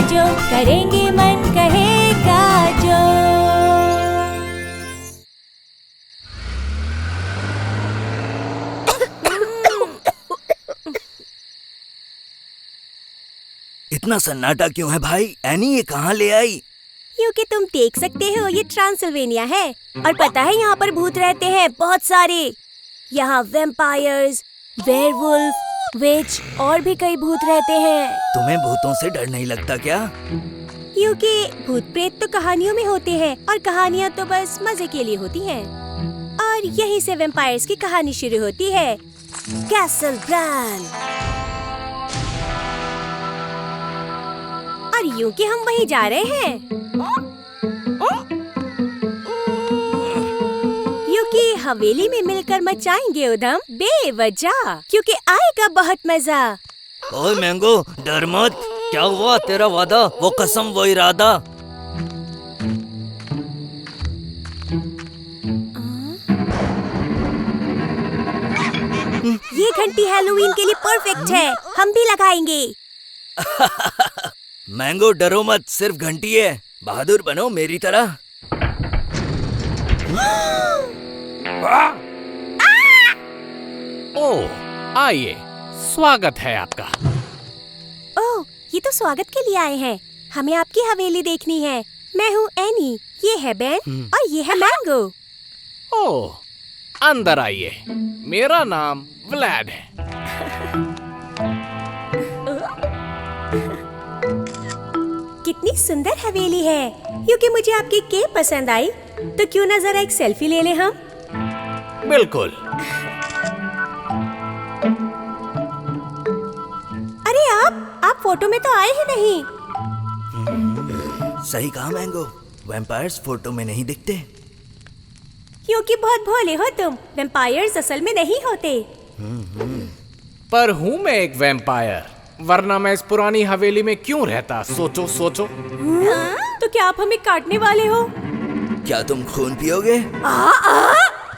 जो करेंगे मन कहेगा जो। इतना सन्नाटा क्यों है भाई? एनी ये कहाँ ले आई? क्योंकि तुम देख सकते हो ये ट्रांसिल्वेनिया है और पता है यहाँ पर भूत रहते हैं बहुत सारे। यहाँ वैम्पायर्स, वेयरवुल्फ, विच और भी कई भूत रहते हैं। तुम्हें भूतों से डर नहीं लगता क्या? क्योंकि भूत प्रेत तो कहानियों में होते हैं और कहानियाँ तो बस मजे के लिए होती हैं। और यहीं से वैम्पायर्स की कहानी शुरू होती है। Castle bran. और यूं कि हम वहीं जा रहे हैं। क्योंकि हवेली में मिलकर मचाएंगे उधम बेवजह, क्योंकि आएगा बहुत मजा। ओए मैंगो, डर मत। क्या हुआ? तेरा वादा, वो कसम, वो इरादा। ये घंटी हैलोवीन के लिए परफेक्ट है, हम भी लगाएंगे। मैंगो डरो मत, सिर्फ घंटी है। बहादुर बनो मेरी तरह। ओह, आइए, स्वागत है आपका। ओह, ये तो स्वागत के लिए आए हैं। हमें आपकी हवेली देखनी है। मैं हूँ एनी, ये है बेन और ये है मैंगो। ओह, अंदर आइए। मेरा नाम व्लाड है। कितनी सुंदर हवेली है। क्योंकि मुझे आपकी केक पसंद आई, तो क्यों ना जरा एक सेल्फी ले लें हम? बिल्कुल। अरे आप फोटो में तो आए ही नहीं। सही कहा मैंगो, वैम्पायर्स फोटो में नहीं दिखते। क्योंकि बहुत भोले हो तुम। वैम्पायर्स असल में नहीं होते। पर हूँ मैं एक वैम्पायर, वरना मैं इस पुरानी हवेली में क्यों रहता? सोचो सोचो। तो क्या आप हमें काटने वाले हो? क्या तुम खून पियोगे?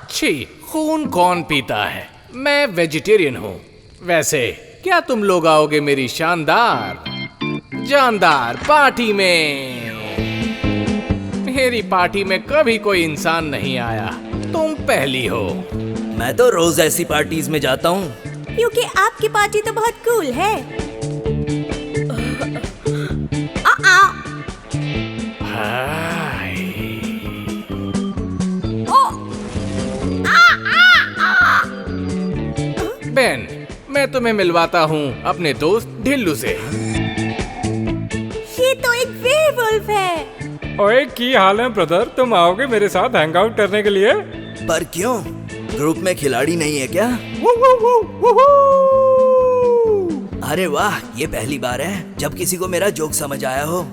छी, खून कौन पीता है? मैं वेजिटेरियन हूँ। वैसे क्या तुम लोग आओगे मेरी शानदार जानदार पार्टी में? मेरी पार्टी में कभी कोई इंसान नहीं आया, तुम पहली हो। मैं तो रोज ऐसी पार्टीज में जाता हूँ। क्योंकि आपकी पार्टी तो बहुत कूल है। हाय। बेन, मैं तुम्हें मिलवाता हूँ अपने दोस्त ढिल्लू से। ये तो एक वेयरवुल्फ है। ओए, की हाल है ब्रदर? तुम आओगे मेरे साथ हैंग आउट करने के लिए? पर क्यों? ग्रुप में खिलाड़ी नहीं है क्या? अरे वाह, ये पहली बार है जब किसी को मेरा जोक समझ आया हो।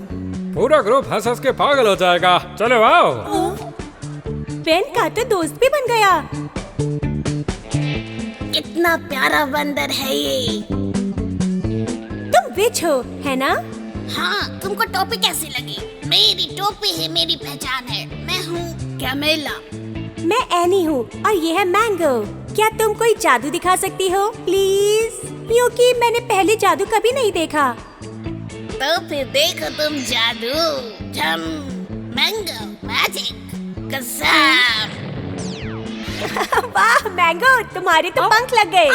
पूरा ग्रुप हंस हंस के पागल हो जाएगा। चलो आओ। बेन का तो दोस्त भी बन गया। इतना प्यारा बंदर है ये। तुम विच हो, है ना? हाँ, तुमको टोपी कैसी लगी? मेरी टोपी ही मेरी पहचान है। मैं हूँ कैमेला। मैं एनी हूँ और ये है मैंगो। क्या तुम कोई जादू दिखा सकती हो प्लीज? क्योंकि मैंने पहले जादू कभी नहीं देखा। तो फिर देखो तुम जादू। झम, मैंगो मैजिक कसम। वाह मैंगो, तुम्हारे तो पंख लग गए।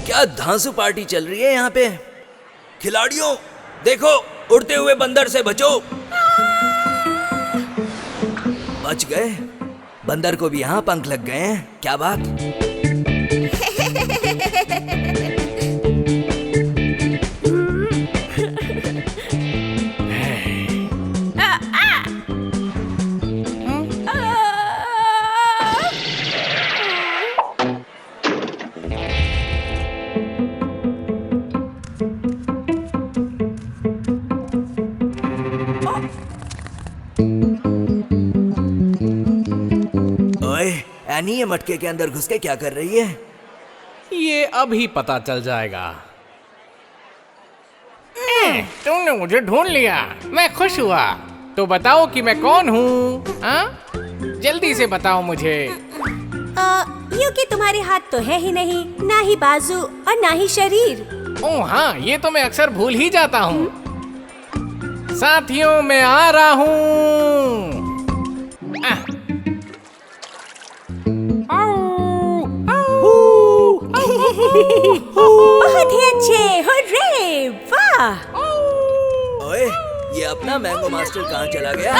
क्या धांसू पार्टी चल रही है यहाँ पे? खिलाड़ियों देखो, उड़ते हुए बंदर से बचो। बच गए। बंदर को भी यहाँ पंख लग गए हैं। क्या बात। ओए, एनी ये मटके के अंदर घुस के क्या कर रही है? ये अभी पता चल जाएगा। तुमने मुझे ढूंढ लिया, मैं खुश हुआ। तो बताओ कि मैं कौन हूँ? हाँ? जल्दी से बताओ मुझे। क्योंकि तुम्हारे हाथ तो है ही नहीं, ना ही बाजू और ना ही शरीर। ओह हाँ, ये तो मैं अक्सर भूल ही जाता हूँ। साथियों, मैं आ रहा हूँ। बहुत ही अच्छे, हुर्रे, वाह। ओए, ये अपना मैंगो मास्टर कहाँ चला गया?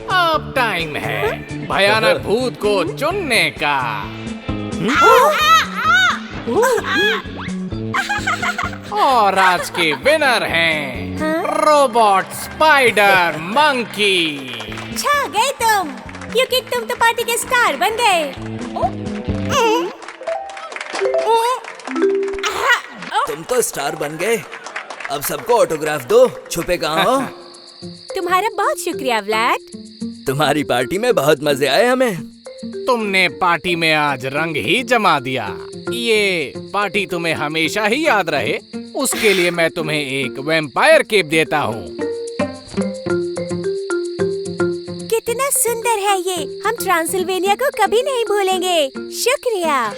अब टाइम है भयानक भूत को चुनने का। और आज के विनर हैं रोबोट स्पाइडर मंकी। छा गए तुम, क्योंकि तुम तो पार्टी के स्टार बन गए। तुम तो स्टार बन गए। अब सबको ऑटोग्राफ दो। छुपे कहाँ हो? तुम्हारा बहुत शुक्रिया व्लैड। तुम्हारी पार्टी में बहुत मजे आए हमें। तुमने पार्टी में आज रंग ही जमा दिया। ये पार्टी तुम्हें हमेशा ही याद रहे, उसके लिए मैं तुम्हें एक वैम्पायर केप देता हूँ। कितना सुंदर है ये, हम ट्रांसिल्वेनिया को कभी नहीं भूलेंगे। शुक्रिया।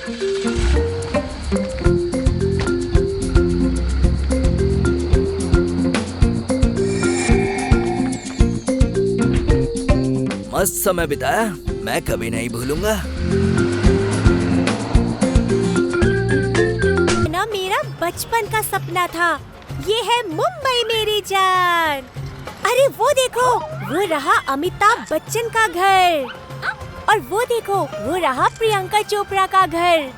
मस्त समय बिताया, मैं कभी नहीं भूलूंगा। ना मेरा बचपन का सपना था। ये है मुंबई मेरी जान। अरे वो देखो, वो रहा अमिताभ बच्चन का घर। और वो देखो, वो रहा प्रियंका चोपड़ा का घर।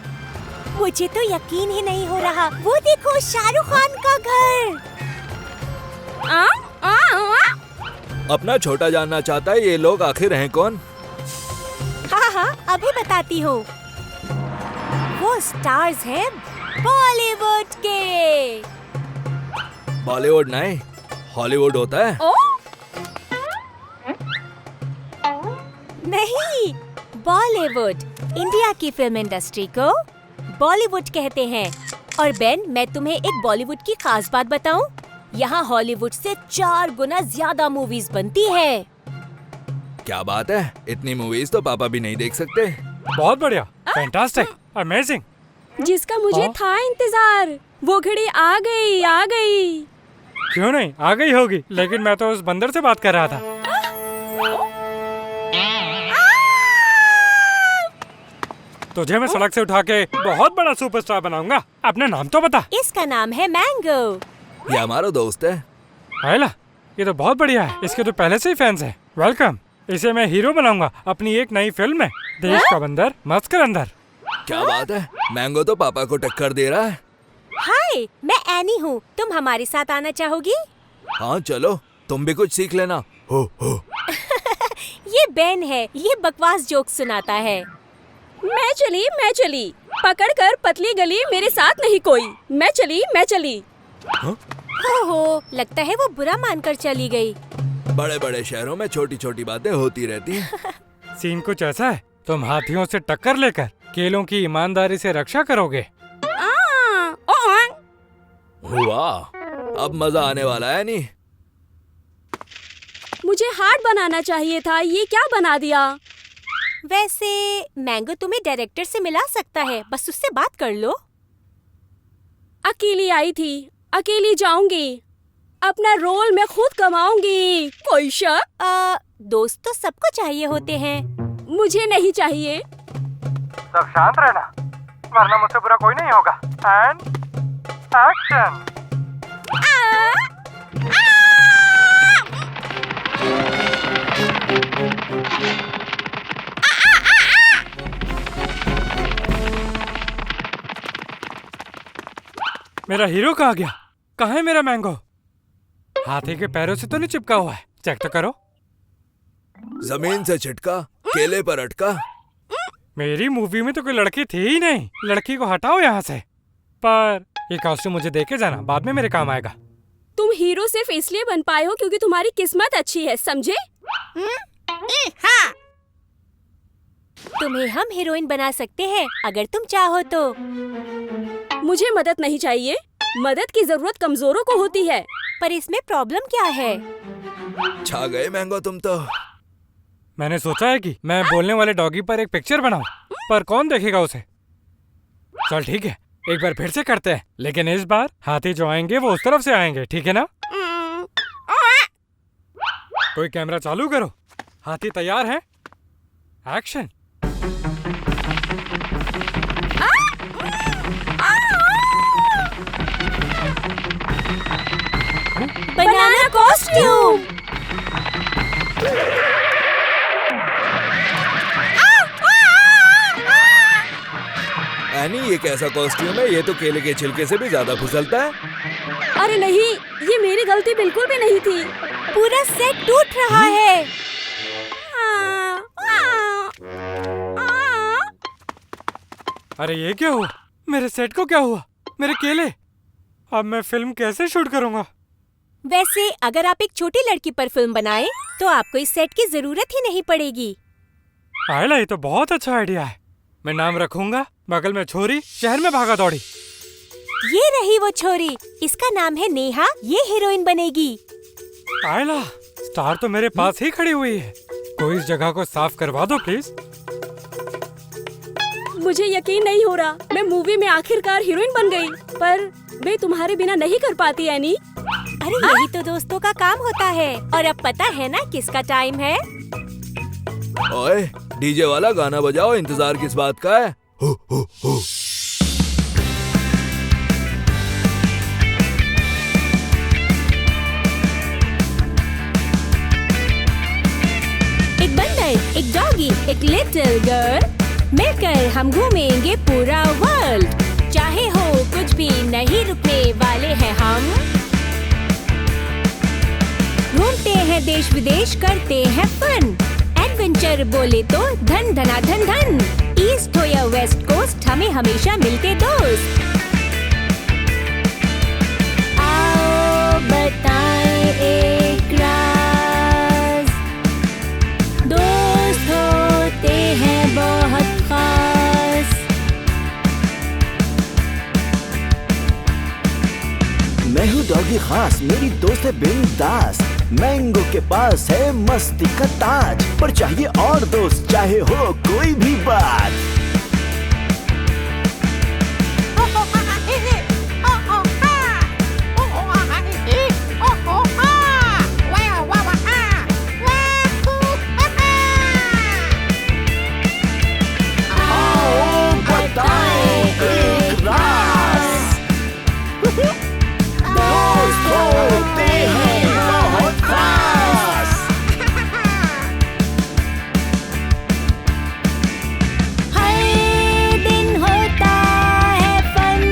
मुझे तो यकीन ही नहीं हो रहा। वो देखो, शाहरुख खान का घर। अपना छोटा जानना चाहता है ये लोग आखिर हैं कौन? हाँ, अभी बताती हूँ। वो स्टार्स हैं बॉलीवुड के। बॉलीवुड नहीं, हॉलीवुड होता है। नहीं, बॉलीवुड। इंडिया की फिल्म इंडस्ट्री को बॉलीवुड कहते हैं। और बेन, मैं तुम्हें एक बॉलीवुड की खास बात बताऊं? यहाँ हॉलीवुड से 4 गुना ज्यादा मूवीज बनती है। क्या बात है, इतनी मूवीज तो पापा भी नहीं देख सकते। बहुत बढ़िया, फैंटास्टिक, अमेजिंग। जिसका मुझे था इंतजार, वो घड़ी आ गई, आ गई। क्यों नहीं, आ गई होगी, लेकिन मैं तो उस बंदर से बात कर रहा था। तुझे मैं सड़क से उठा के बहुत बड़ा सुपरस्टार बनाऊंगा। अपना नाम तो बता। इसका नाम है मैंगो। ये हमारा दोस्त है। आयला, ये तो बहुत बढ़िया है। इसके तो पहले से ही फैंस हैं। वेलकम। इसे मैं हीरो बनाऊंगा अपनी एक नई फिल्म में। देश का बंदर मस्त कर अंदर। क्या बात है, मैंगो तो पापा को टक्कर दे रहा है। हाय, मैं एनी हूँ। तुम हमारे साथ आना चाहोगी? हाँ चलो, तुम भी कुछ सीख लेना। हो। ये बेन है, ये बकवास जोक सुनाता है। मैं चली, पकड़कर पतली गली, मेरे साथ नहीं कोई। मैं चली। हो, लगता है वो बुरा मानकर चली गई। बड़े बड़े शहरों में छोटी छोटी बातें होती रहती हैं। सीन कुछ ऐसा है, तुम हाथियों से टक्कर लेकर केलों की ईमानदारी से रक्षा करोगे। हुआ, अब मजा आने वाला है नहीं। मुझे हार्ट बनाना चाहिए था, ये क्या बना दिया? वैसे मैंगो तुम्हें डायरेक्टर से मिला सकता है, बस उससे बात कर लो। अकेली आई थी, अकेली जाऊंगी। अपना रोल मैं खुद कमाऊंगी। कोई शक? दोस्त तो सबको चाहिए होते हैं। मुझे नहीं चाहिए। सब शांत रहना, वरना मुझसे बुरा कोई नहीं होगा। And action. मेरा हीरो कहाँ गया? कहाँ है मेरा मैंगो? हाथी के पैरों से तो नहीं चिपका हुआ है, चेक तो करो। जमीन से छिटका, केले पर अटका। मेरी मूवी में तो कोई लड़की थी ही नहीं। लड़की को हटाओ यहाँ से। पर ये कॉस्ट्यूम मुझे दे के जाना, बाद में मेरे काम आएगा। तुम हीरो सिर्फ इसलिए बन पाए हो क्योंकि तुम्हारी किस्मत अच्छी है, समझे? हाँ, तुम्हें हम हीरोइन बना सकते हैं अगर तुम चाहो तो। मुझे मदद नहीं चाहिए। मदद की जरूरत कमजोरों को होती है। पर इसमें प्रॉब्लम क्या है? छा गए मैंगो तुम तो। मैंने सोचा है कि मैं बोलने वाले डॉगी पर एक पिक्चर बनाऊं, पर कौन देखेगा उसे। चल ठीक है, एक बार फिर से करते हैं, लेकिन इस बार हाथी जो आएंगे वो उस तरफ से आएंगे, ठीक है ना? कोई कैमरा चालू करो। हाथी तैयार है? एक्शन। बनाना कॉस्ट्यूम। एनी, ये कैसा कॉस्ट्यूम है? ये तो केले के छिलके से भी ज्यादा फिसलता है। अरे नहीं, ये मेरी गलती बिल्कुल भी नहीं थी। पूरा सेट टूट रहा है। अरे ये क्या हुआ? मेरे सेट को क्या हुआ? मेरे केले। अब मैं फिल्म कैसे शूट करूंगा? वैसे अगर आप एक छोटी लड़की पर फिल्म बनाएं, तो आपको इस सेट की जरूरत ही नहीं पड़ेगी। आयला, ये तो बहुत अच्छा आइडिया है। मैं नाम रखूंगा बगल में छोरी शहर में भागा दौड़ी। ये रही वो छोरी, इसका नाम है नेहा। ये हीरोइन बनेगी। आयला, स्टार तो मेरे पास ही खड़ी हुई है। कोई इस जगह को साफ करवा दो प्लीज। मुझे यकीन नहीं हो रहा, मैं मूवी में आखिरकार हीरोइन बन गई। पर मैं तुम्हारे बिना नहीं कर पाती एनी। अरे यही तो दोस्तों का काम होता है। और अब पता है ना किसका टाइम है? ओए, डीजे वाला गाना बजाओ। इंतजार किस बात का है? हो हो हो। एक बंदर, एक डॉगी, एक लिटिल गर्ल, मिलकर हम घूमेंगे पूरा वर्ल्ड। चाहे हो कुछ भी, नहीं रुकने वाले हैं हम। घूमते हैं देश विदेश, करते हैं फन। एडवेंचर बोले तो धन धना धन धन। ईस्ट हो या वेस्ट कोस्ट, हमें हमेशा मिलते दोस्त। आओ बताएं एक राज, दोस्त होते हैं बहुत खास। मैं हूँ डॉगी खास, मेरी दोस्त है बिंदास। मैंगो के पास है मस्ती का ताज, पर चाहिए और दोस्त, चाहे हो कोई भी बात। आओ बताएं एक राज, दोस्त होते हैं बहुत खास। हर दिन होता है फन,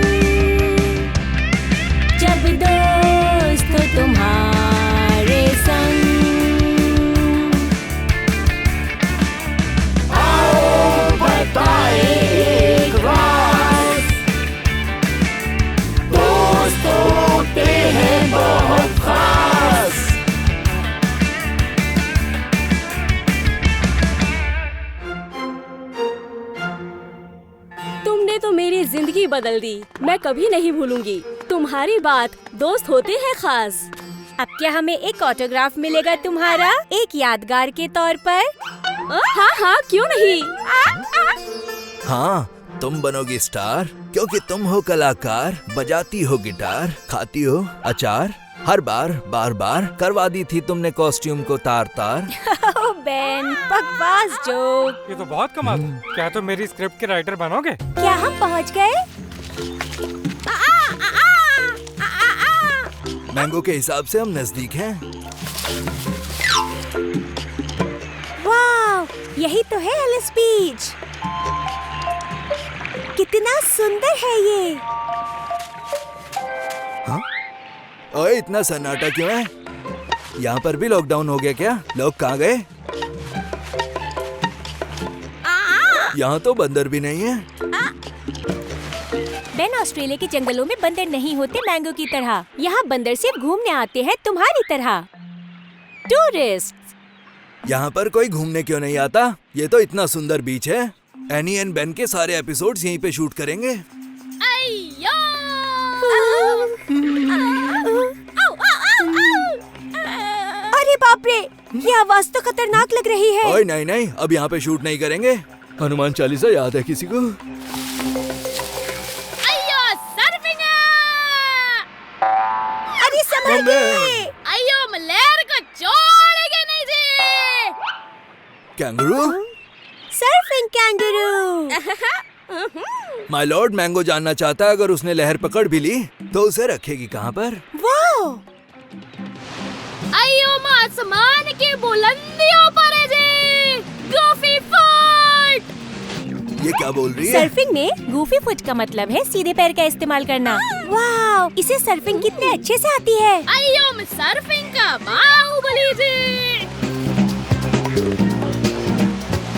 जब दोस्त हो तुम्हारे संग। आओ बताएं एक राज, दोस्त होते हैं बहुत खास। तुमने तो मेरी जिंदगी बदल दी। मैं कभी नहीं भूलूंगी तुम्हारी बात, दोस्त होते हैं खास। अब क्या हमें एक ऑटोग्राफ मिलेगा तुम्हारा, एक यादगार के तौर पर? हाँ हाँ, क्यों नहीं। हाँ, तुम बनोगी स्टार क्योंकि तुम हो कलाकार। बजाती हो गिटार, खाती हो अचार। हर बार बार बार करवा दी थी तुमने कॉस्ट्यूम को तार तार। ओह बेन, बकवास जोक। ये तो बहुत कमाल था। क्या तुम मेरी स्क्रिप्ट के राइटर बनोगे? क्या हम पहुंच गए? मैंगो के हिसाब से हम नजदीक हैं। वाह, यही तो है एलिस बीच। कितना सुंदर है ये। हाँ? ओए, इतना सन्नाटा क्यों है? यहाँ पर भी लॉकडाउन हो गया क्या? लोग कहाँ गए? यहाँ तो बंदर भी नहीं है। बेन, ऑस्ट्रेलिया के जंगलों में बंदर नहीं होते मैंगो की तरह। यहाँ बंदर सिर्फ घूमने आते हैं तुम्हारी तरह, टूरिस्ट। यहाँ पर कोई घूमने क्यों नहीं आता? ये तो इतना सुंदर बीच है। एनी एंड बेन के सारे एपिसोड्स यहीं पे शूट करेंगे। अय्यो! अरे बाप रे, ये आवाज तो खतरनाक लग रही है। ओए नहीं नहीं, अब यहाँ पे शूट नहीं करेंगे। हनुमान चालीसा याद है किसी को? अय्यो सर्फिंग! अरे संभालिए। अय्यो मलेर को छोड़ेंगे नहीं जी। Kangaroo? Surfing kangaroo. My lord, mango जानना चाहता है अगर उसने लहर पकड़ भी ली तो उसे रखेगी कहाँ पर? वाह! अय्यो आसमान की बुलंदियों पर है जी। Goofy foot! ये क्या बोल रही है? सर्फिंग में गूफी फुट का मतलब है सीधे पैर का इस्तेमाल करना। वाह! इसे सर्फिंग कितने अच्छे से आती है। अय्यो सर्फिंग का बाहुबली जी।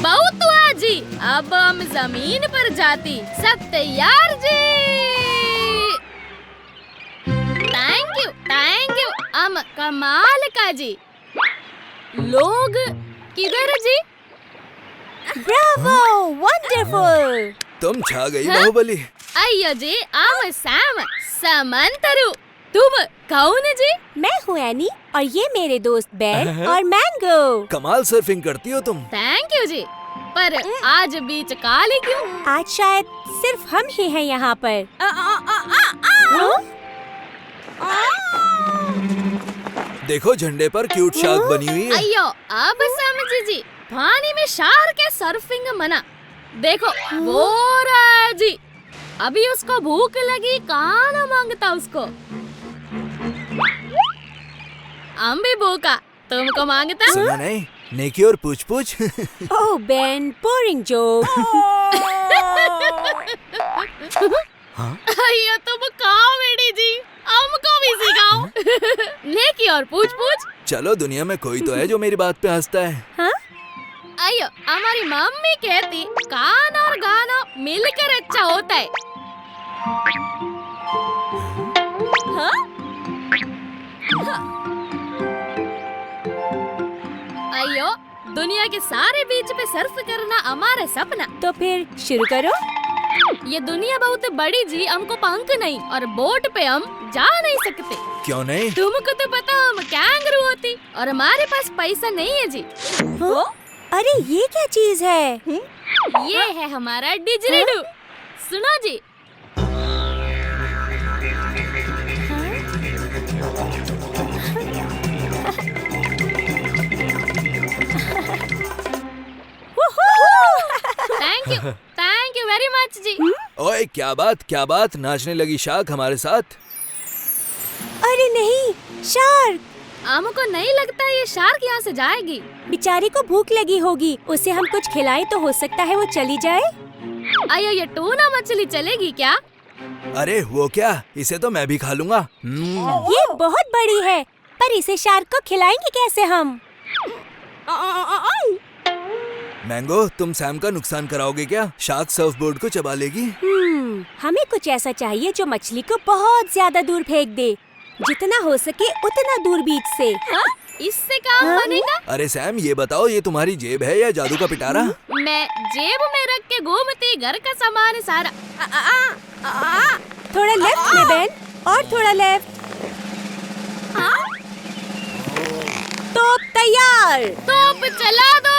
बहुत हुआ जी, अब हम जमीन पर जाती। सब तैयार जी? थैंक यू हम कमाल का जी। लोग किधर जी? ब्रावो! वंडरफुल! तुम छा गई बाहुबली। अय्यो जी, हम सैम समंतरु। तुम कौन जी? मैं हूँ एनी और ये मेरे दोस्त बेन और मैंगो। कमाल सर्फिंग करती हो तुम। थैंक यू जी। पर आज बीच काली क्यों? आज शायद सिर्फ हम ही हैं यहाँ पर। हाँ? देखो झंडे पर क्यूट शार्क बनी हुई है। अय्यो अब समझी जी, पानी में शार्क के सर्फिंग मना। देखो वो रहा है जी। अभी उसको भूख लगी, कहाँ ना मांगता उसको। हम भी भूखा, तुमको मांगता। सुना नहीं, नेकी और पूछ पूछ। ओह बेन, बोरिंग जोक। अय्यो तुम कॉमेडी जी, हमको भी सिखाओ। नेकी और पूछ पूछ। चलो, दुनिया में कोई तो है जो मेरी बात पे हंसता है। हाँ? अय्यो हमारी मम्मी कहती कान और गाना मिलकर अच्छा होता है। हाँ? अय्यो दुनिया के सारे बीच पे सर्फ करना हमारा सपना। तो फिर शुरू करो। ये दुनिया बहुत बड़ी जी, हमको पंख नहीं और बोट पे हम जा नहीं सकते। क्यों नहीं? तुमको तो पता हम कैंगरू होती और हमारे पास पैसा नहीं है जी। हाँ? अरे ये क्या चीज है? ये है हमारा डिजरीडू। सुनो जी। थैंक यू वेरी मच जी। ओए क्या बात, नाचने लगी शार्क हमारे साथ। अरे नहीं, शार्क! हमको नहीं लगता ये शार्क यहाँ से जाएगी। बेचारी को भूख लगी होगी, उसे हम कुछ खिलाएं तो हो सकता है वो चली जाए। अयो ये टूना मछली चलेगी क्या? अरे वो क्या, इसे तो मैं भी खा लूंगा। ये बहुत बड़ी है, पर इसे शार्क को खिलाएंगे कैसे हम? मैंगो, तुम सैम का नुकसान कराओगे क्या? शार्क सर्फ बोर्ड को चबा लेगी। हमें कुछ ऐसा चाहिए जो मछली को बहुत ज्यादा दूर फेंक दे, जितना हो सके उतना दूर बीच से। हाँ? इससे काम बनेगा? अरे सैम, ये बताओ, ये तुम्हारी जेब है या जादू का पिटारा? मैं जेब में रख के घूमती, घर का सामान सारा। थोड़ा लेफ्ट में बेन, और थोड़ा लेफ्ट। तोप तैयार। तोप चला दो।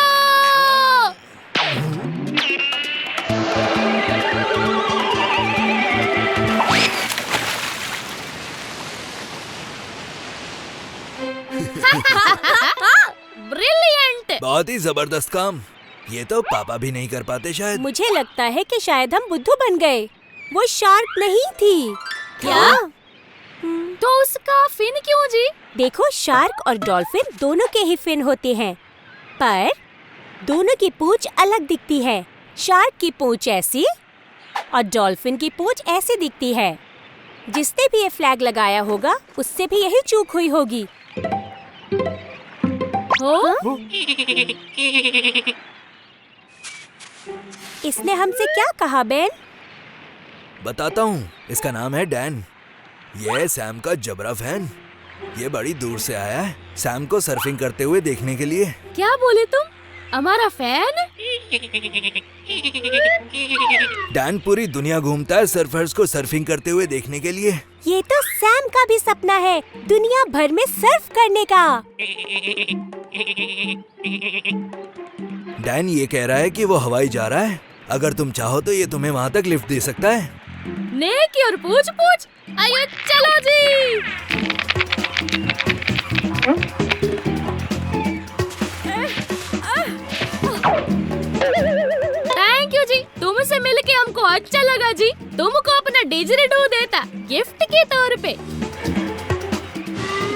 ब्रिलियंट! बहुत ही जबरदस्त काम। ये तो पापा भी नहीं कर पाते शायद। मुझे लगता है कि शायद हम बुद्धू बन गए। वो शार्क नहीं थी। क्या? तो उसका फिन क्यों जी? देखो, शार्क और डॉल्फिन दोनों के ही फिन होते हैं, पर दोनों की पूंछ अलग दिखती है। शार्क की पूंछ ऐसी और डॉल्फिन की पूंछ ऐसी दिखती है। जिसने भी ये फ्लैग लगाया होगा उससे भी यही चूक हुई होगी। हो? इसने हमसे क्या कहा बेन? बताता हूँ, इसका नाम है डैन। ये है सैम का जबरा फैन। ये बड़ी दूर से आया है सैम को सर्फिंग करते हुए देखने के लिए। क्या बोले तुम? हमारा फैन? डैन पूरी दुनिया घूमता है सर्फर्स को सर्फिंग करते हुए देखने के लिए। ये तो सैम का भी सपना है, दुनिया भर में सर्फ करने का। डैन ये कह रहा है कि वो हवाई जा रहा है। अगर तुम चाहो तो ये तुम्हें वहाँ तक लिफ्ट दे सकता है। नेकी और पूछ पूछ। आइए चलो जी। थैंक यू जी, तुमसे मिलके हमको अच्छा लगा जी। तुमको अपना डिजिटल देता गिफ्ट के तौर पे।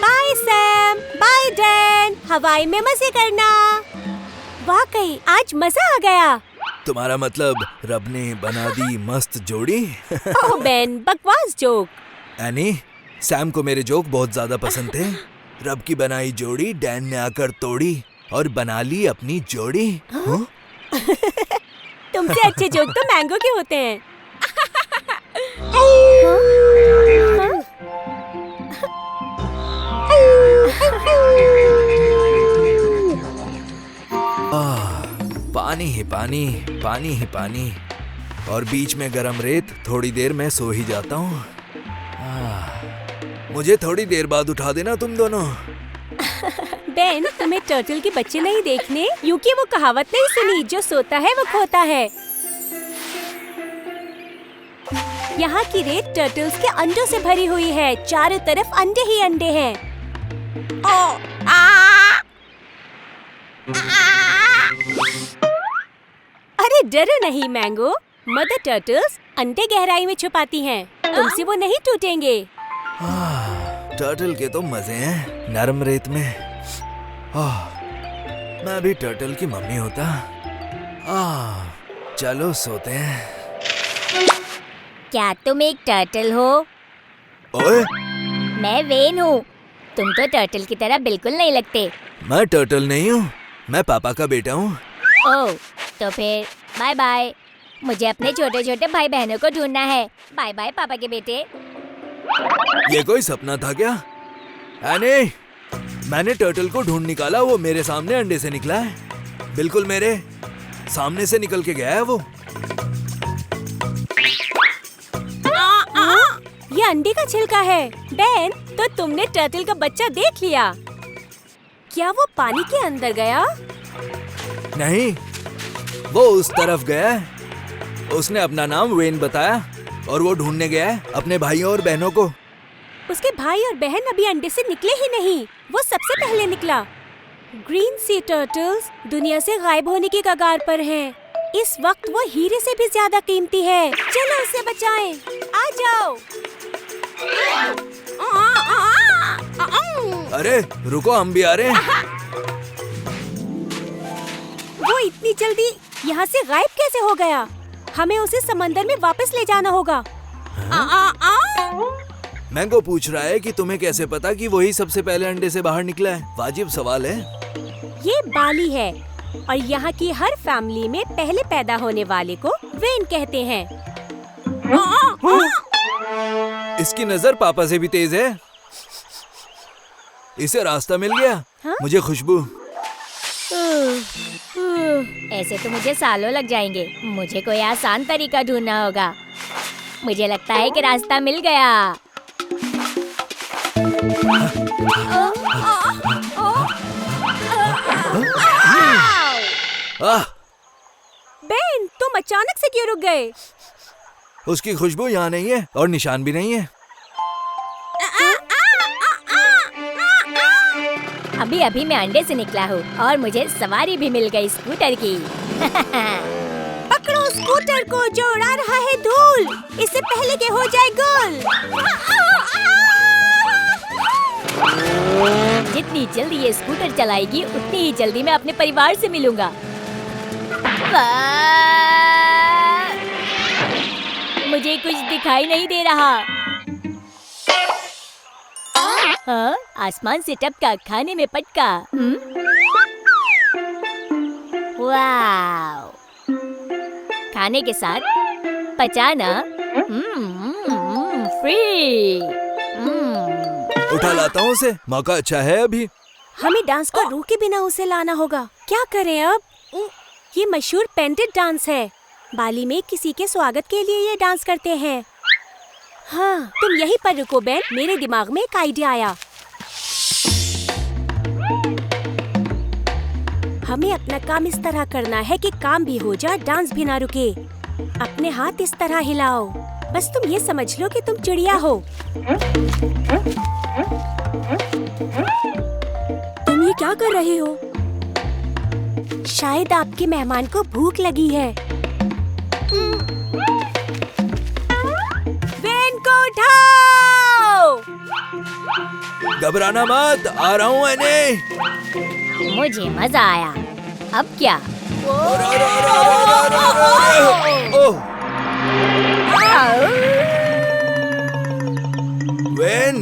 बाय सैम, बाय डैन, हवाई में मजे करना। वाकई आज मजा आ गया। तुम्हारा मतलब रब ने बना दी मस्त जोड़ी। ओह बेन, बकवास जोक। एनी, सैम को मेरे जोक बहुत ज्यादा पसंद थे। रब की बनाई जोड़ी डैन ने आकर तोड़ी और बना ली अपनी जोड़ी। हाँ? तुमसे अच्छे जोक तो मैंगो के होते हैं। पानी ही पानी, पानी ही पानी, और बीच में गरम रेत। थोड़ी देर मैं सो ही जाता हूँ। मुझे थोड़ी देर बाद उठा देना तुम दोनों। बेन, तुम्हें टर्टल के बच्चे नहीं देखने? क्योंकि वो कहावत नहीं सुनी, जो सोता है वो खोता है। यहाँ की रेत टर्टल्स के अंडों से भरी हुई है। चारों तरफ अंडे ही अंडे हैं। अरे डरो नहीं मैंगो, मदर टर्टल्स अंडे गहराई में छुपाती हैं। तुमसे वो नहीं टूटेंगे। टर्टल के तो मजे हैं नरम रेत में। मैं भी टर्टल की मम्मी होता। चलो सोते हैं। क्या तुम एक टर्टल हो? ओए, मैं वेन हूँ। तुम तो टर्टल की तरह बिल्कुल नहीं लगते। मैं टर्टल नहीं हूँ, मैं पापा का बेटा हूँ। ओह, तो फिर बाय बाय। मुझे अपने छोटे छोटे भाई बहनों को ढूंढना है। बाय बाय पापा के बेटे। ये कोई सपना था क्या? एनी, मैंने टर्टल को ढूंढ निकाला। वो मेरे सामने अंडे से निकला है। बिल्कुल मेरे सामने से निकल के गया है वो। ये अंडे का छिलका है। बेन, तो तुमने टर्टल का बच्चा देख लिया। क्या वो पानी के अंदर गया? नहीं, वो उस तरफ गया है। उसने अपना नाम वेन बताया और वो ढूंढने गया है अपने भाइयों और बहनों को। उसके भाई और बहन अभी अंडे से निकले ही नहीं, वो सबसे पहले निकला। ग्रीन सी टर्टल्स दुनिया से गायब होने की कगार पर हैं। इस वक्त वो हीरे से भी ज्यादा कीमती है। चलो उसे बचाएं। आ जाओ। अरे रुको, हम भी आ रहे हैं। वो इतनी जल्दी यहाँ से गायब कैसे हो गया? हमें उसे समंदर में वापस ले जाना होगा। मैंगो पूछ रहा है कि तुम्हें कैसे पता कि वही सबसे पहले अंडे से बाहर निकला है। वाजिब सवाल है। ये बाली है और यहाँ की हर फैमिली में पहले पैदा होने वाले को वेन कहते हैं। इसकी नजर पापा से भी तेज है। इसे रास्ता मिल गया। हाँ? मुझे खुशबू। ऐसे तो मुझे सालों लग जाएंगे। मुझे कोई आसान तरीका ढूंढना होगा। मुझे लगता है कि रास्ता मिल गया। बेन, तुम अचानक से क्यों रुक गए? उसकी खुशबू यहाँ नहीं है और निशान भी नहीं है। अभी अभी मैं अंडे से निकला हूँ और मुझे सवारी भी मिल गई स्कूटर की। पकड़ो स्कूटर को जो उड़ा रहा है धूल, इससे पहले कि हो जाए गोल। जितनी जल्दी ये स्कूटर चलाएगी उतनी ही जल्दी मैं अपने परिवार से मिलूंगा। मुझे कुछ दिखाई नहीं दे रहा। हाँ, आसमान से टपका, खाने में पटका। वाव! खाने के साथ पचाना फ्री। उठा लाता हूँ उसे, मौका अच्छा है अभी। हमें डांस को रोके बिना उसे लाना होगा। क्या करें अब? ये मशहूर पेंटेड डांस है। बाली में किसी के स्वागत के लिए ये डांस करते हैं। हाँ, तुम यहीं पर रुको बेन, मेरे दिमाग में एक आइडिया आया। हमें अपना काम इस तरह करना है कि काम भी हो जाए, डांस भी ना रुके। अपने हाथ इस तरह हिलाओ, बस तुम ये समझ लो कि तुम चिड़िया हो। तुम ये क्या कर रहे हो? शायद आपके मेहमान को भूख लगी है। वेन को उठाओ। घबराना मत, आ रहा हूँ एनी। मुझे मजा आया। अब क्या? ओह, वेन,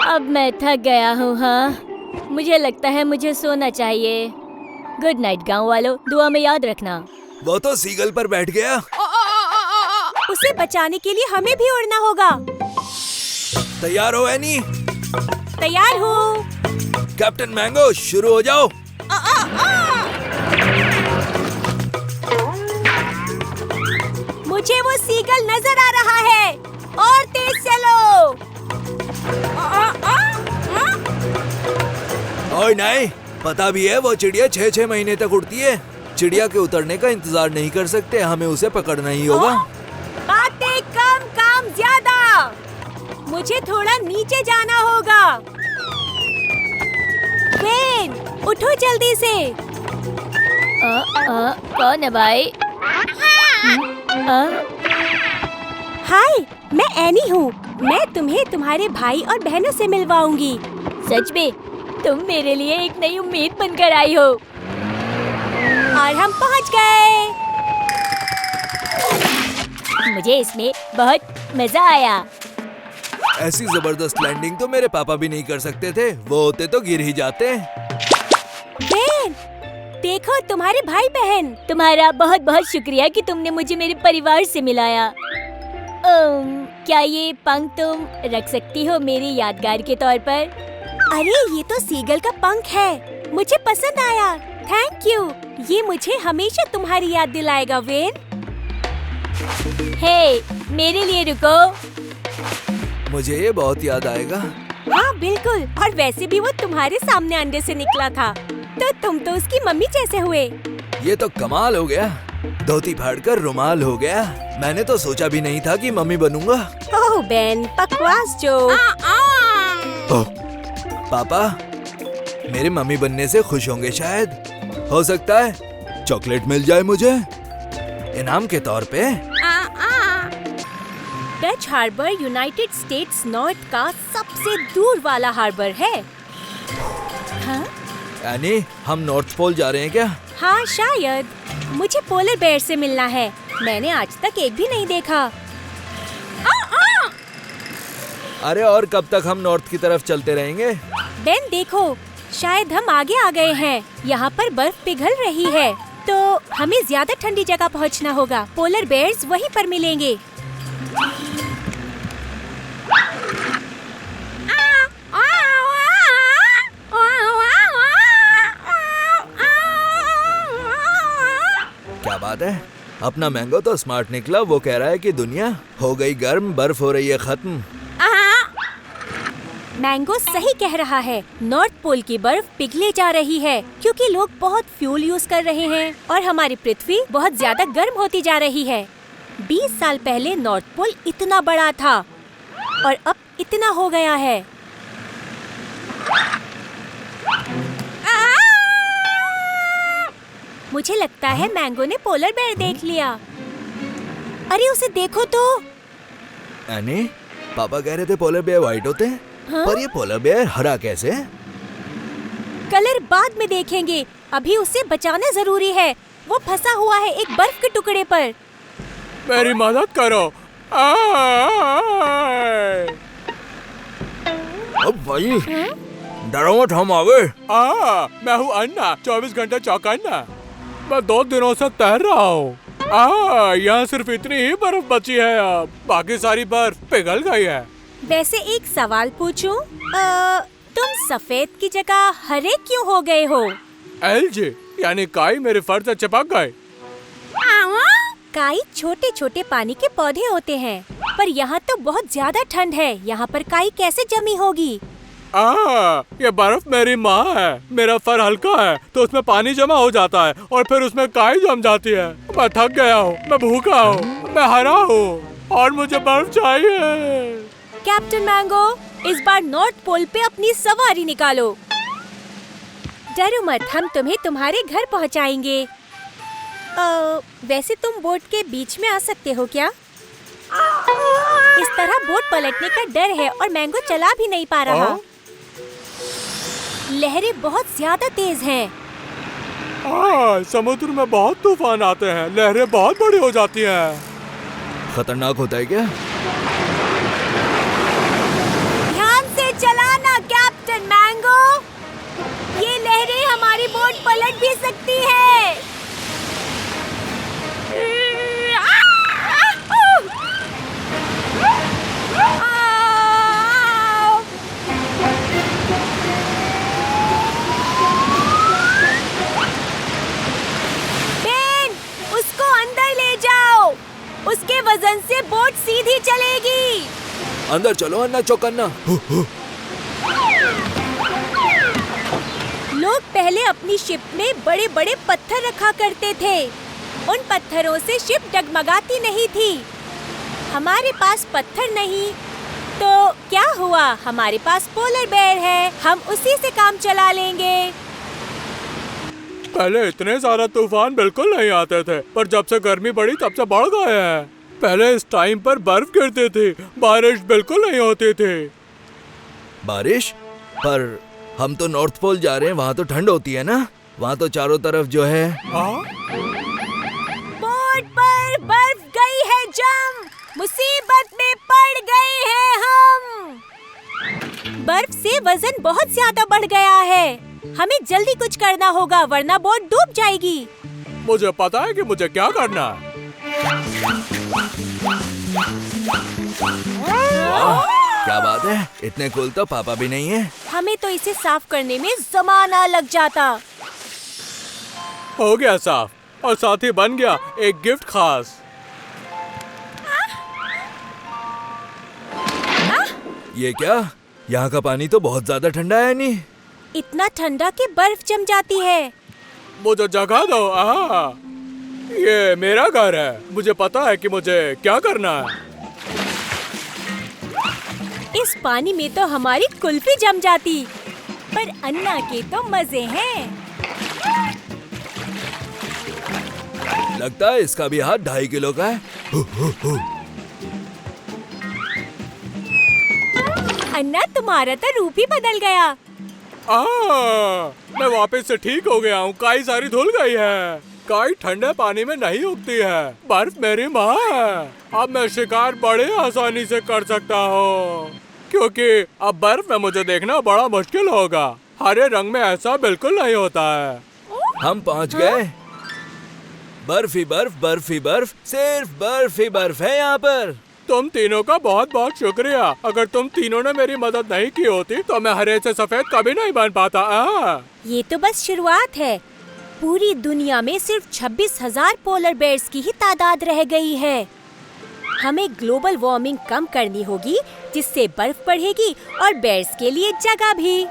अब मैं थक गया हूँ। हाँ, मुझे लगता है मुझे सोना चाहिए। गुड नाइट गाँव वालों, दुआ में याद रखना। वो तो सीगल पर बैठ गया। उसे बचाने के लिए हमें भी उड़ना होगा। तैयार हो एनी? तैयार हूँ। कैप्टन मैंगो, शुरू हो जाओ। मुझे वो सीगल नजर आ रहा है। और तेज चलो। ओए नहीं, पता भी है वो चिड़िया 6-6 महीने तक उड़ती है। चिड़िया के उतरने का इंतजार नहीं कर सकते, हमें उसे पकड़ना ही होगा। बातें कम, काम ज्यादा। मुझे थोड़ा नीचे जाना होगा। वेन, उठो जल्दी से। कौन है भाई? हाय, मैं एनी हूँ। मैं तुम्हें तुम्हारे भाई और बहनों से मिलवाऊंगी। सच में तुम मेरे लिए एक नई उम्मीद बनकर आई हो। और हम पहुँच गए। मुझे इसमें बहुत मजा आया। ऐसी जबरदस्त लैंडिंग तो मेरे पापा भी नहीं कर सकते थे, वो होते तो गिर ही जाते। वेन, देखो तुम्हारे भाई बहन। तुम्हारा बहुत बहुत शुक्रिया कि तुमने मुझे मेरे परिवार से मिलाया। क्या ये पंख तुम रख सकती हो मेरी यादगार के तौर पर? अरे ये तो सीगल का पंख है, मुझे पसंद आया। थैंक यू, ये मुझे हमेशा तुम्हारी याद दिलाएगा वेन। हे, मेरे लिए रुको। मुझे ये बहुत याद आएगा। हाँ बिल्कुल, और वैसे भी वो तुम्हारे सामने अंडे से निकला था, तो तुम तो उसकी मम्मी जैसे हुए। ये तो कमाल हो गया, धोती फाड़कर रुमाल हो गया। मैंने तो सोचा भी नहीं था कि मम्मी बनूंगा। ओह बेन, बकवास जो। ओह, पापा मेरे मम्मी बनने से खुश होंगे शायद। हो सकता है चॉकलेट मिल जाए मुझे इनाम के तौर पे। Dutch Harbor United States north का सबसे दूर वाला हार्बर है। हाँ? यानी हम नॉर्थ पोल जा रहे हैं क्या? हाँ शायद। मुझे पोलर बेयर से मिलना है, मैंने आज तक एक भी नहीं देखा। अरे और कब तक हम नॉर्थ की तरफ चलते रहेंगे? बेन देखो, शायद हम आगे आ गए हैं। यहाँ पर बर्फ पिघल रही है, तो हमें ज्यादा ठंडी जगह पहुँचना होगा। पोलर बेयर्स वहीं पर मिलेंगे। क्या बात है, अपना मैंगो तो स्मार्ट निकला। वो कह रहा है कि दुनिया हो गई गर्म, बर्फ हो रही है खत्म। मैंगो सही कह रहा है, नॉर्थ पोल की बर्फ पिघले जा रही है क्योंकि लोग बहुत फ्यूल यूज कर रहे हैं और हमारी पृथ्वी बहुत ज्यादा गर्म होती जा रही है। 20 साल पहले नॉर्थ पोल इतना बड़ा था और अब इतना हो गया है। मुझे लगता है मैंगो ने पोलर बेयर देख लिया। अरे उसे देखो तो। यानी पापा कह रहे थे पोलर बेयर व्हाइट होते हैं, हाँ? पर ये पोलर बेयर हरा कैसे? कलर बाद में देखेंगे, अभी उसे बचाना जरूरी है। वो फंसा हुआ है एक बर्फ के टुकड़े पर। मेरी मदद करो। अब भाई डरो मत, हम आ गए। मैं हूँ अन्ना, 24 घंटे चौकन्ना। मैं 2 दिनों से तैर रहा हूँ। यहाँ सिर्फ इतनी ही बर्फ बची है, अब बाकी सारी बर्फ पिघल गई है। वैसे एक सवाल पूछूं? तुम सफेद की जगह हरे क्यों हो गए हो? एलजी यानी काई मेरे फर से चिपक गए। काई छोटे छोटे पानी के पौधे होते हैं, पर यहाँ तो बहुत ज्यादा ठंड है। यहाँ पर काई कैसे जमी होगी? ये बर्फ मेरी माँ है। मेरा फर हल्का है तो उसमें पानी जमा हो जाता है और फिर उसमें काई जम जाती है। मैं थक गया हूँ, मैं भूखा हूँ, मैं हरा हूँ और मुझे बर्फ चाहिए। कैप्टन मैंगो, इस बार नॉर्थ पोल पे अपनी सवारी निकालो। डरो मत, हम तुम्हें तुम्हारे घर पहुँचाएंगे। वैसे तुम बोट के बीच में आ सकते हो क्या? इस तरह बोट पलटने का डर है और मैंगो चला भी नहीं पा रहा। लहरें बहुत ज्यादा तेज हैं। समुद्र में बहुत तूफान आते हैं, लहरें बहुत बड़ी हो जाती हैं। खतरनाक होता है क्या? ध्यान से चलाना कैप्टन मैंगो, ये लहरें हमारी बोट पलट भी सकती है। उसके वजन से बोट सीधी चलेगी। अंदर चलो अन्ना चौकन्ना। लोग पहले अपनी शिप में बड़े बड़े पत्थर रखा करते थे। उन पत्थरों से शिप डगमगाती नहीं थी। हमारे पास पत्थर नहीं तो क्या हुआ? हमारे पास पोलर बेयर है, हम उसी से काम चला लेंगे। पहले इतने सारा तूफान बिल्कुल नहीं आते थे, पर जब से गर्मी बढ़ी तब से बढ़ गए हैं। पहले इस टाइम पर बर्फ गिरती थी, बारिश बिल्कुल नहीं होती थी। बारिश? पर हम तो नॉर्थ पोल जा रहे हैं, वहाँ तो ठंड होती है ना। वहाँ तो चारों तरफ जो है। बोट पर बर्फ गई है जम, मुसीबत में पड़ गए हैं हम। बर्फ से वजन बहुत ज्यादा बढ़ गया है। हमें जल्दी कुछ करना होगा वरना बोट डूब जाएगी। मुझे पता है कि मुझे क्या करना है। क्या बात है, इतने कूल तो पापा भी नहीं है। हमें तो इसे साफ करने में ज़माना लग जाता। हो गया साफ और साथ ही बन गया एक गिफ्ट खास। ये क्या? यहाँ का पानी तो बहुत ज्यादा ठंडा है। नहीं इतना ठंडा कि बर्फ जम जाती है। मुझे जगह दो। ये मेरा घर है, मुझे पता है कि मुझे क्या करना है। इस पानी में तो हमारी कुल्फी जम जाती, पर अन्ना के तो मजे हैं। लगता है इसका भी हाथ 2.5 किलो का है। अन्ना, तुम्हारा तो रूप ही बदल गया। मैं वापस से ठीक हो गया हूँ। काई सारी धुल गई है। काई ठंडे पानी में नहीं उगती है। बर्फ मेरी माँ है। अब मैं शिकार बड़े आसानी से कर सकता हूँ, क्योंकि अब बर्फ में मुझे देखना बड़ा मुश्किल होगा। हरे रंग में ऐसा बिल्कुल नहीं होता है। हम पहुँच गए। बर्फ ही बर्फ, बर्फ ही बर्फ, सिर्फ बर्फ ही बर्फ है यहाँ पर। तुम तीनों का बहुत बहुत शुक्रिया। अगर तुम तीनों ने मेरी मदद नहीं की होती तो मैं हरे से सफेद कभी नहीं बन पाता। ये तो बस शुरुआत है। पूरी दुनिया में सिर्फ 26,000 पोलर बेयर्स की ही तादाद रह गई है। हमें ग्लोबल वार्मिंग कम करनी होगी, जिससे बर्फ बढ़ेगी और बेयर्स के लिए जगह भी।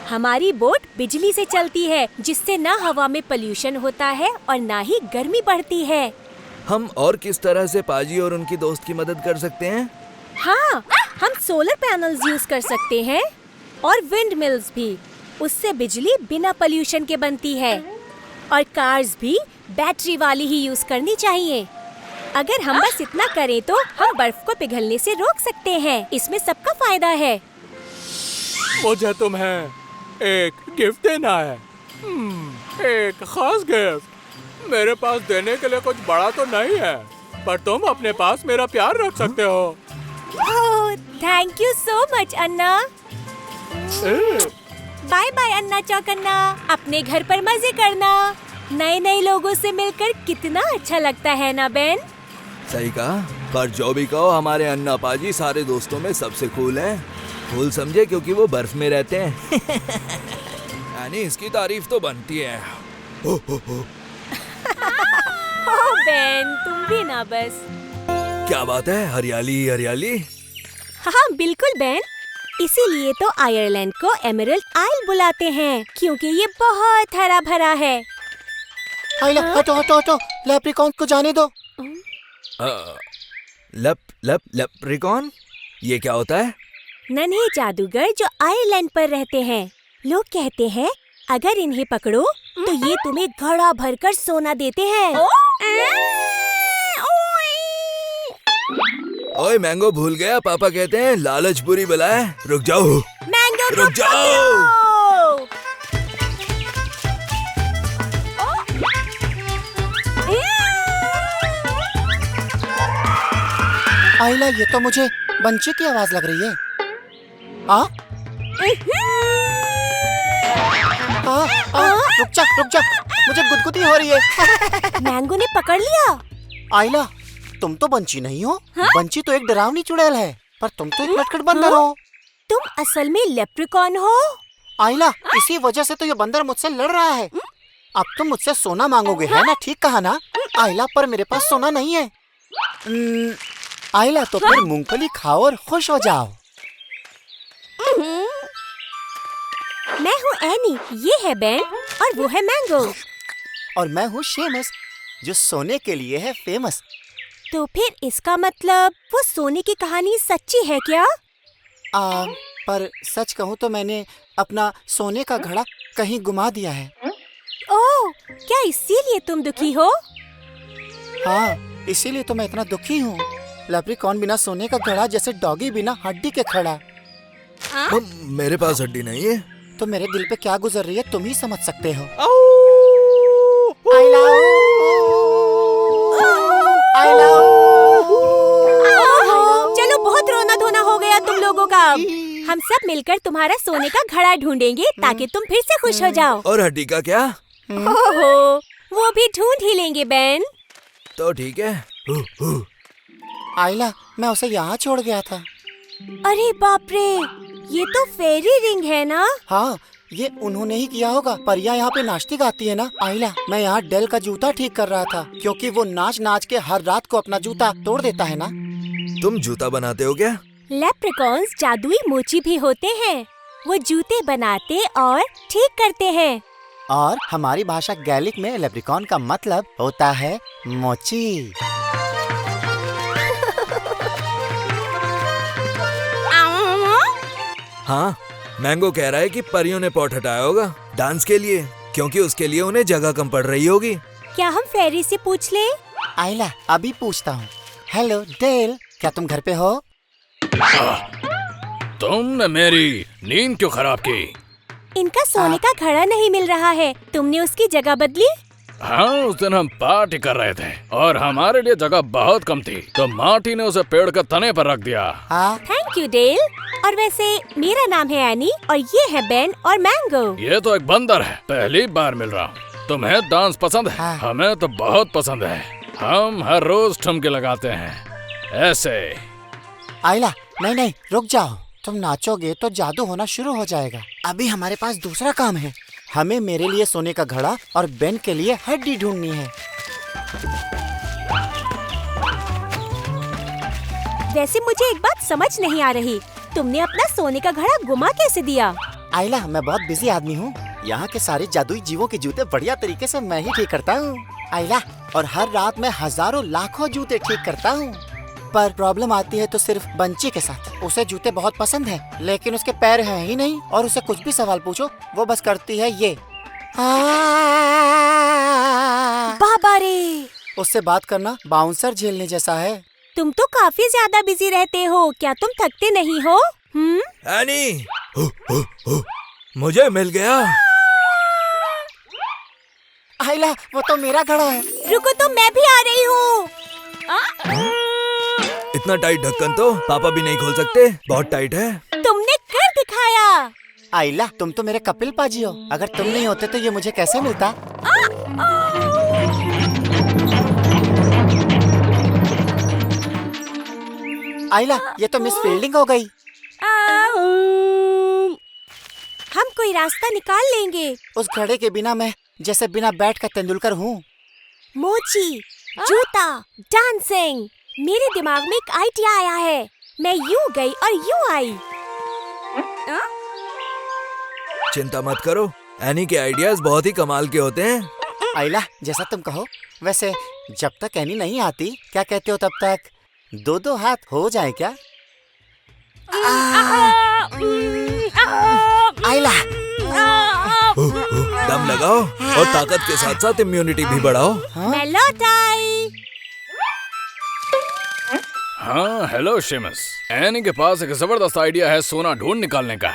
हमारी बोट बिजली से चलती है, जिससे न हवा में पोल्यूशन होता है और न ही गर्मी बढ़ती है। हम और किस तरह से पाजी और उनकी दोस्त की मदद कर सकते हैं? हाँ, हम सोलर पैनल्स यूज कर सकते हैं और विंड मिल्स भी। उससे बिजली बिना पोल्यूशन के बनती है। और कार्स भी बैटरी वाली ही यूज करनी चाहिए। अगर हम बस इतना करें तो हम बर्फ को पिघलने से रोक सकते हैं। इसमें सबका फायदा है। मुझे तुम्हें एक गिफ्ट देना है। एक खास गिफ्ट। मेरे पास देने के लिए कुछ बड़ा तो नहीं है, पर तुम अपने पास मेरा प्यार रख सकते हो। Thank you so much Anna. Bye bye Anna चौकन्ना, अपने घर पर मजे करना। नए नए लोगों से मिलकर कितना अच्छा लगता है ना बेन? सही कहा, पर जो भी कहो हमारे अन्ना पाजी सारे दोस्तों में सबसे कूल है। कूल समझे क्योंकि वो बर्फ में रहते हैं। यानी इसकी तारीफ तो बनती है। ओह बेन, तुम भी ना बस। क्या बात है, हरियाली हरियाली। हाँ बिल्कुल बेन, इसीलिए तो आयरलैंड को एमरल्ड आइल बुलाते हैं, क्योंकि ये बहुत हरा भरा है। आइला, हटो हटो हटो, लेप्रिकॉन को जाने दो। लेप्रिकॉन? ये क्या होता है? नन्हे जादूगर जो आयरलैंड पर रहते हैं। लोग कहते हैं अगर इन्हें पकड़ो तो ये तुम्हें घड़ा भरकर सोना देते हैं। ओए मैंगो, भूल गया पापा कहते हैं लालच बुरी बला है। रुक जाओ मैंगो, रुक जाओ। आइला, ये तो मुझे बंची की आवाज लग रही है। रुक जा, मुझे गुदगुदी हो रही है। मैंगो ने पकड़ लिया। आइला, तुम तो बंची नहीं हो। बंची तो एक डरावनी चुड़ैल है, पर तुम तो एक नटखट बंदर हो। तुम असल में लेप्रिकॉन हो। आइला, इसी वजह से तो ये बंदर मुझसे लड़ रहा है। अब तुम मुझसे सोना मांगोगे, है ना? ठीक कहा ना? आइला, पर मेरे पास सोना नहीं है। आइला, तो फिर मूंगफली खाओ और खुश हो जाओ। मैं हूँ एनी, ये है बेन और वो है मैंगो। और मैं हूँ शेमस, जो सोने के लिए है फेमस। तो फिर इसका मतलब वो सोने की कहानी सच्ची है क्या? पर सच कहूँ तो मैंने अपना सोने का घड़ा कहीं गुमा दिया है। ओह, क्या इसीलिए तुम दुखी हो? हाँ, इसीलिए तो मैं इतना दुखी हूँ। लेप्रिकॉन बिना सोने का घड़ा जैसे डॉगी बिना हड्डी के खड़ा। मेरे पास हड्डी नहीं है। तो मेरे दिल पे क्या गुजर रही है तुम ही समझ सकते हो। चलो, बहुत रोना धोना हो गया तुम लोगों का। हम सब मिलकर तुम्हारा सोने का घड़ा ढूंढेंगे ताकि तुम फिर से खुश हो जाओ। और हड्डी का क्या? ओहो, वो भी ढूंढ ही लेंगे बेन। तो ठीक है। आइला, मैं उसे यहाँ छोड़ गया था। अरे बाप रे, ये तो फेरी रिंग है ना? हाँ, ये उन्होंने ही किया होगा। परियां यहाँ पे नाचती गाती है ना। आइला, मैं यहाँ डेल का जूता ठीक कर रहा था, क्योंकि वो नाच नाच के हर रात को अपना जूता तोड़ देता है ना। तुम जूता बनाते हो क्या? लेप्रिकॉन्स जादुई मोची भी होते हैं। वो जूते बनाते और ठीक करते हैं। और हमारी भाषा गैलिक में लेप्रिकॉन का मतलब होता है मोची। हाँ, मैंगो कह रहा है कि परियों ने पॉट हटाया होगा डांस के लिए, क्योंकि उसके लिए उन्हें जगह कम पड़ रही होगी। क्या हम फेरी से पूछ ले? आइला, अभी पूछता हूँ। हेलो डेल, क्या तुम घर पे हो? तुमने मेरी नींद क्यों खराब की? इनका सोने का घड़ा नहीं मिल रहा है। तुमने उसकी जगह बदली? हाँ, उस दिन हम पार्टी कर रहे थे और हमारे लिए जगह बहुत कम थी, तो मार्टी ने उसे पेड़ के तने पर रख दिया। Thank you Dale. और वैसे मेरा नाम है एनी और ये है बेन और मैंगो। ये तो एक बंदर है, पहली बार मिल रहा हूँ। तुम्हें डांस पसंद है? हमें तो बहुत पसंद है। हम हर रोज ठुमके लगाते हैं ऐसे। आइला, नहीं, रुक जाओ। तुम नाचोगे तो जादू होना शुरू हो जाएगा। अभी हमारे पास दूसरा काम है। हमें मेरे लिए सोने का घड़ा और बेन के लिए हड्डी ढूंढनी है। वैसे मुझे एक बात समझ नहीं आ रही, तुमने अपना सोने का घड़ा गुमा कैसे दिया? आइला, मैं बहुत बिजी आदमी हूँ। यहाँ के सारे जादुई जीवों के जूते बढ़िया तरीके से मैं ही ठीक करता हूँ। आइला, और हर रात मैं हजारों लाखों जूते ठीक करता हूँ। पर प्रॉब्लम आती है तो सिर्फ बंची के साथ। उसे जूते बहुत पसंद है, लेकिन उसके पैर हैं ही नहीं, और उसे कुछ भी सवाल पूछो वो बस करती है ये। बाबा रे, उससे बात करना बाउंसर झेलने जैसा है। तुम तो काफी ज्यादा बिजी रहते हो, क्या तुम थकते नहीं हो? एनी, मुझे मिल गया। आइला, वो तो मेरा घड़ा है। रुको तो मैं भी आ रही हूँ। इतना टाइट ढक्कन तो पापा भी नहीं खोल सकते, बहुत टाइट है। तुमने कर दिखाया। आइला, तुम तो मेरे कपिल पाजी हो। अगर तुम नहीं होते तो ये मुझे कैसे मिलता? आइला, ये तो मिस फील्डिंग हो गई। हम कोई रास्ता निकाल लेंगे। उस घड़े के बिना मैं जैसे बिना बैट का तेंदुलकर हूँ। मोची, जूता, डांसिंग। मेरे दिमाग में एक आइडिया आया है। मैं यूं गई और यूं आई। चिंता मत करो, एनी के आइडियाज बहुत ही कमाल के होते हैं। आइला, जैसा तुम कहो। वैसे जब तक एनी नहीं आती, क्या कहते हो तब तक 2-2 हाथ हो जाए क्या? आइला, दम लगाओ और ताकत के साथ साथ इम्यूनिटी भी बढ़ाओ। मैं लौट आई। हाँ, हेलो शेमस। एनी के पास एक जबरदस्त आइडिया है सोना ढूंढ निकालने का।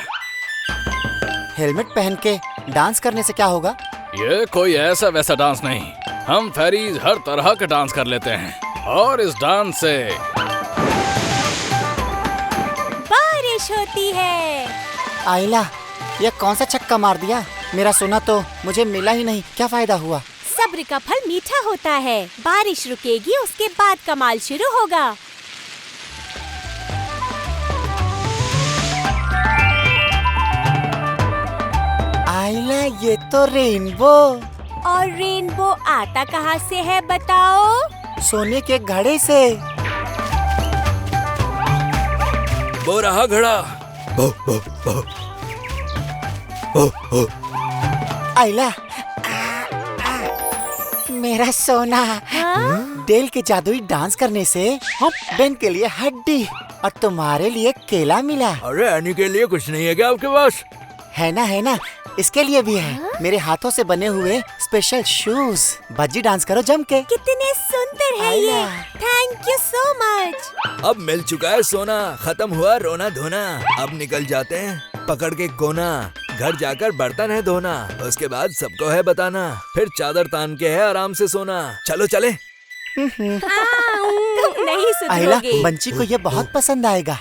हेलमेट पहन के डांस करने से क्या होगा? ये कोई ऐसा वैसा डांस नहीं। हम फेरीज हर तरह के डांस कर लेते हैं और इस डांस से बारिश होती है। आइला, ये कौन सा छक्का मार दिया? मेरा सोना तो मुझे मिला ही नहीं, क्या फायदा हुआ? सब्र का फल मीठा होता है। बारिश रुकेगी, उसके बाद कमाल शुरू होगा। आइला, ये तो रेनबो। और रेनबो आता कहाँ से है बताओ? सोने के घड़े से। वो रहा घड़ा। आइला, मेरा सोना। डेल के जादुई डांस करने से बेन के लिए हड्डी और तुम्हारे लिए केला मिला। अरे एनी के लिए कुछ नहीं है क्या आपके पास? है ना, इसके लिए भी है। मेरे हाथों से बने हुए स्पेशल शूज। बज्जी डांस करो जम के। कितने सुंदर है ये। Thank you so much. अब मिल चुका है सोना, खत्म हुआ रोना धोना। अब निकल जाते हैं पकड़ के कोना। घर जाकर बर्तन है धोना, उसके बाद सबको है बताना। फिर चादर तान के है आराम से सोना। चलो चले। तुम नहीं आइला, सुधरोगे। बंची को ये बहुत पसंद आएगा।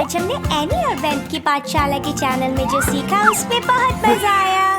आज हमने एनी और बेन की पाठशाला के चैनल में जो सीखा उस पे बहुत मजा आया।